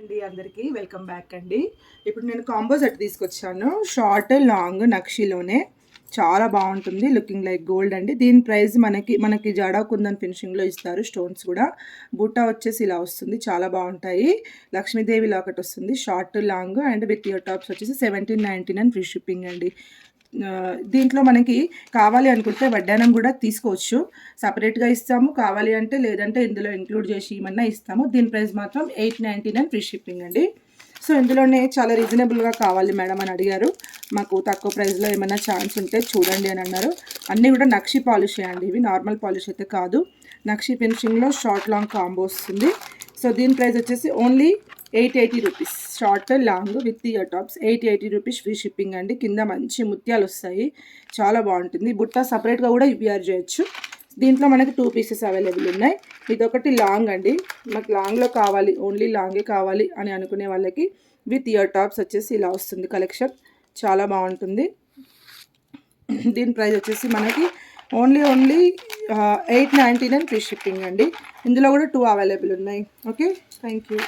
అండి అందరికీ welcome back అండి. ఇప్పుడు నేను కాంబో సెట్ తీసుకొచ్చాను. షార్ట్ లాంగ్ నక్షిలోనే చాలా బాగుంటుంది. లుకింగ్ లైక్ గోల్డ్ అండి. దీని ప్రైస్ మనకి జాడా కుందన్ ఫినిషింగ్లో ఇస్తారు. స్టోన్స్ కూడా బుట్ట వచ్చేసి ఇలా వస్తుంది. చాలా బాగుంటాయి. లక్ష్మీదేవి లాకెట్ వస్తుంది. Short long and with ear tops వచ్చేసి 1799 ఫ్రీ షిప్పింగ్ అండి. దీంట్లో మనకి కావాలి అనుకుంటే వడ్డానం కూడా తీసుకోవచ్చు. సపరేట్గా ఇస్తాము కావాలి అంటే, లేదంటే ఇందులో ఇంక్లూడ్ చేసి ఏమన్నా ఇస్తాము. దీని ప్రైస్ మాత్రం 899 ఫ్రీ షిప్పింగ్ అండి. సో ఇందులోనే చాలా రీజనబుల్గా కావాలి మేడం అని అడిగారు. మాకు తక్కువ ప్రైస్లో ఏమైనా ఛాన్స్ ఉంటే చూడండి అని అన్నారు. అన్నీ కూడా నక్షి పాలిష్ అండి. ఇవి నార్మల్ పాలిష్ అయితే కాదు. నక్షి ఫినిషింగ్లో షార్ట్ లాంగ్ కాంబో వస్తుంది. సో దీని ప్రైస్ వచ్చేసి only 880 rupees. Short long with ear tops 880 rupees free shipping అండి. కింద మంచి ముత్యాలు వస్తాయి. చాలా బాగుంటుంది. బుట్ట సపరేట్గా కూడా వేర్ చేయొచ్చు. దీంట్లో మనకి 2 పీసెస్ అవైలబుల్ ఉన్నాయి. ఇదొకటి లాంగ్ అండి. మాకు లాంగ్లో కావాలి, ఓన్లీ లాంగే కావాలి అని అనుకునే వాళ్ళకి విత్ ఇయర్ టాప్స్ వచ్చేసి ఇలా వస్తుంది కలెక్షన్. చాలా బాగుంటుంది. దీని ప్రైస్ వచ్చేసి మనకి ఓన్లీ 899 ఫ్రీ షిప్పింగ్ అండి. ఇందులో కూడా 2 అవైలబుల్ ఉన్నాయి. Okay, thank you.